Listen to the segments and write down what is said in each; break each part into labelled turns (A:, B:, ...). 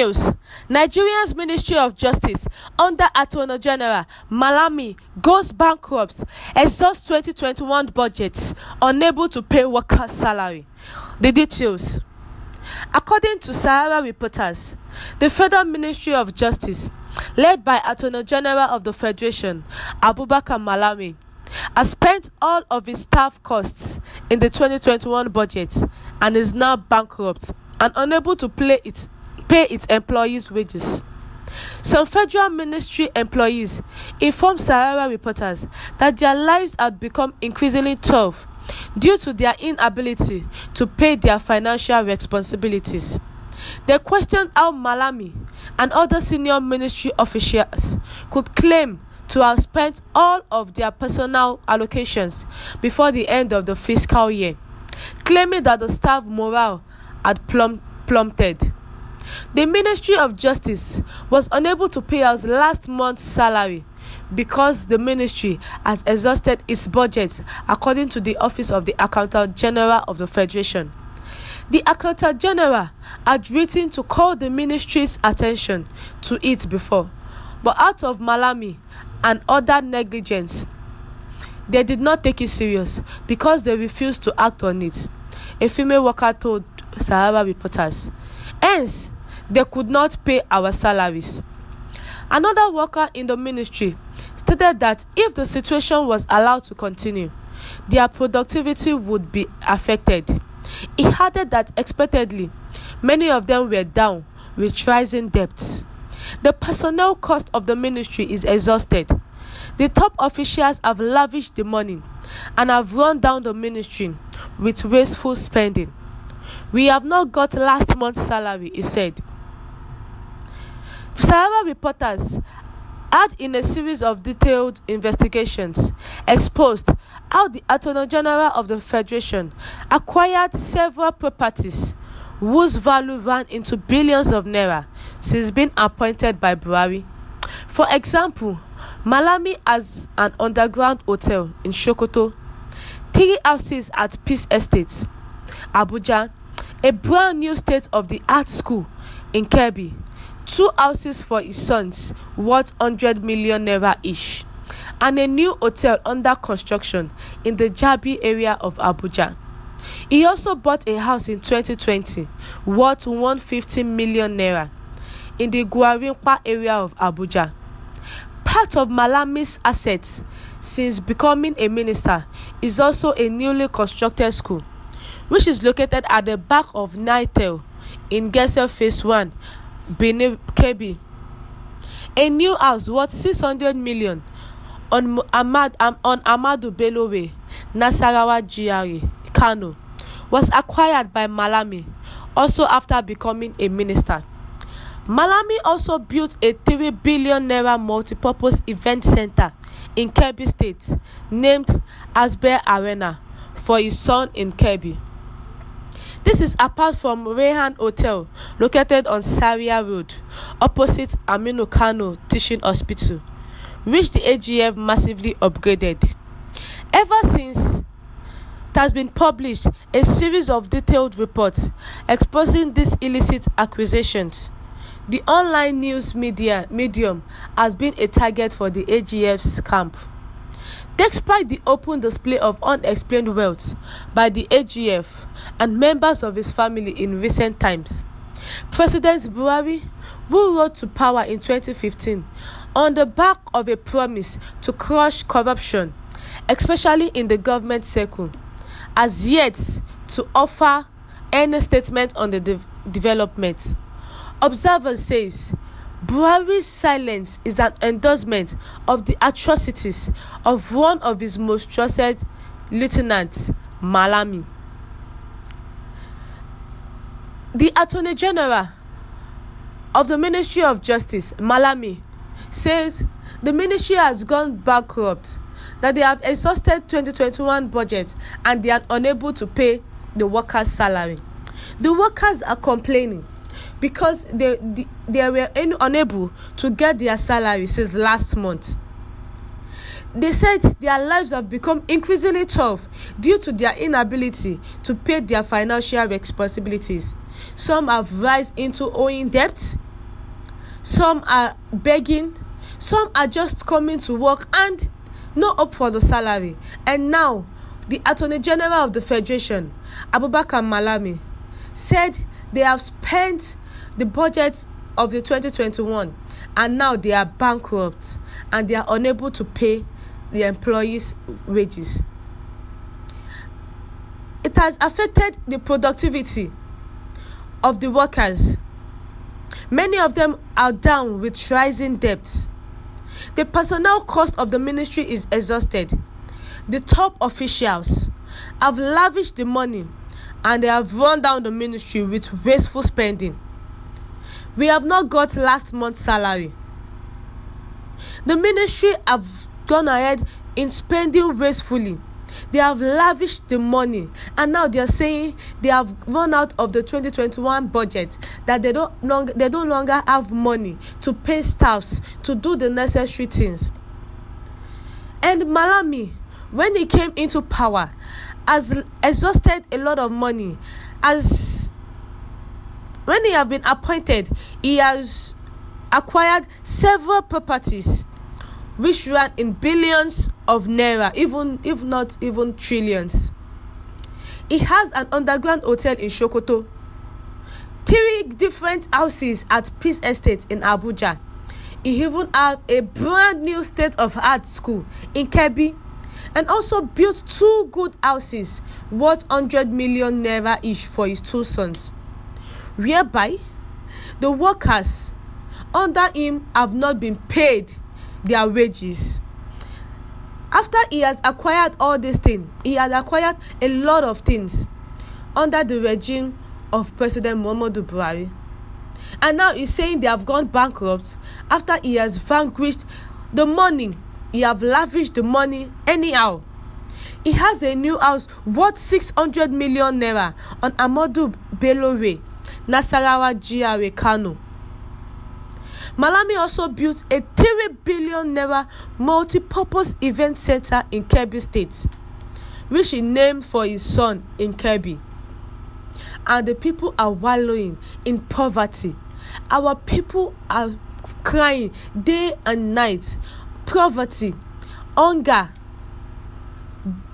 A: News. Nigeria's Ministry of Justice under Attorney General Malami goes bankrupt, exhausts 2021 budgets, unable to pay workers' salary. The details. According to Sahara reporters, the Federal Ministry of Justice, led by Attorney General of the Federation, Abubaka Malami, has spent all of its staff costs in the 2021 budget and is now bankrupt and unable to pay its employees' wages. Some federal ministry employees informed Sahara reporters that their lives had become increasingly tough due to their inability to pay their financial responsibilities. They questioned how Malami and other senior ministry officials could claim to have spent all of their personal allocations before the end of the fiscal year, claiming that the staff morale had plummeted. The Ministry of Justice was unable to pay out last month's salary because the ministry has exhausted its budget, according to the Office of the Accountant General of the Federation. The Accountant General had written to call the ministry's attention to it before, but out of Malami and other negligence, they did not take it serious because they refused to act on it, a female worker told Sahara reporters. Hence, they could not pay our salaries. Another worker in the ministry stated that if the situation was allowed to continue, their productivity would be affected. He added that expectedly, many of them were down with rising debts. The personnel cost of the ministry is exhausted. The top officials have lavished the money and have run down the ministry with wasteful spending. We have not got last month's salary, he said. Sahara reporters had, in a series of detailed investigations, exposed how the Attorney General of the Federation acquired several properties whose value ran into billions of naira since being appointed by Buhari. For example, Malami has an underground hotel in Sokoto, 3 houses at Peace Estate, Abuja, a brand new state-of-the-art school in Kebbi, 2 houses for his sons worth 100 million naira each, and a new hotel under construction in the Jabi area of Abuja. He also bought a house in 2020 worth 150 million naira in the Gwarinpa area of Abuja. Part of Malami's assets since becoming a minister is also a newly constructed school, which is located at the back of Nitel in Gese Phase 1, Benin, Kebbi. A new house worth 600 million on Amadu Bello Way, Nasarawa GRA, Kano, was acquired by Malami, also after becoming a minister. Malami also built a 3 billion naira multipurpose event center in Kebbi State named Asbe Arena for his son in Kebbi. This is apart from Rehan Hotel, located on Saria Road, opposite Aminu Kano Teaching Hospital, which the AGF massively upgraded. Ever since, it has been published a series of detailed reports exposing these illicit acquisitions. The online news medium has been a target for the AGF's camp. Despite the open display of unexplained wealth by the AGF and members of his family in recent times, President Buhari, who rose to power in 2015 on the back of a promise to crush corruption, especially in the government circle, has yet to offer any statement on the development. Observers says Buhari's silence is an endorsement of the atrocities of one of his most trusted lieutenants, Malami. The Attorney General of the Ministry of Justice, Malami, says the ministry has gone bankrupt, that they have exhausted 2021 budget and they are unable to pay the workers' salary. The workers are complaining because they were unable to get their salary since last month. They said their lives have become increasingly tough due to their inability to pay their financial responsibilities. Some have risen into owing debts, some are begging, some are just coming to work and not up for the salary. And now the Attorney General of the Federation, Abubaka Malami, said they have spent the budget of the 2021 and now they are bankrupt and they are unable to pay the employees' wages. It has affected the productivity of the workers. Many of them are down with rising debts. The personnel cost of the ministry is exhausted. The top officials have lavished the money and they have run down the ministry with wasteful spending. We have not got last month's salary. The ministry have gone ahead in spending wastefully. They have lavished the money and now they are saying they have run out of the 2021 budget, that they no longer have money to pay staffs to do the necessary things. And Malami, when he came into power, has exhausted a lot of money. As when he has been appointed, he has acquired several properties which ran in billions of naira, even if not even trillions. He has an underground hotel in Sokoto, 3 different houses at Peace Estate in Abuja. He even had a brand new state-of-art school in Kebbi, and also built 2 good houses worth 100 million naira each for his 2 sons, whereby the workers under him have not been paid their wages. After he has acquired all these things, he has acquired a lot of things under the regime of President Muhammadu Buhari. And now he's saying they have gone bankrupt after he has vanquished the money. He have lavished the money anyhow. He has a new house worth 600 million naira on Ahmadu Bello Way, Nasarawa GRA, Kano. Malami also built a 3 billion naira multi-purpose event center in Kebbi State, which he named for his son in Kebbi. And the people are wallowing in poverty. Our people are crying day and night. Poverty, hunger.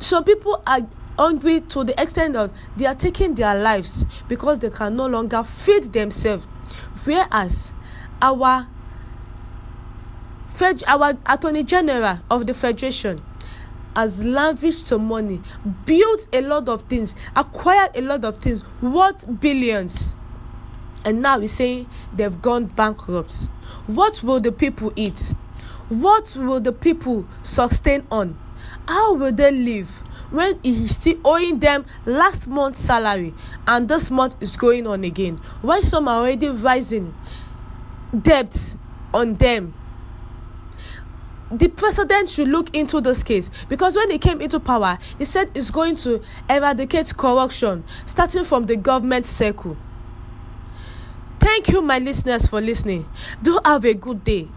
A: Some people are hungry to the extent of they are taking their lives because they can no longer feed themselves. Whereas our Attorney General of the Federation has lavished some money, built a lot of things, acquired a lot of things worth billions, and now he's saying they've gone bankrupt. What will the people eat? What will the people sustain on? How will they live when he is still owing them last month's salary and this month is going on again? Why some are already rising debts on them? The president should look into this case, because when he came into power, he said he's going to eradicate corruption starting from the government circle. Thank you, my listeners, for listening. Do have a good day.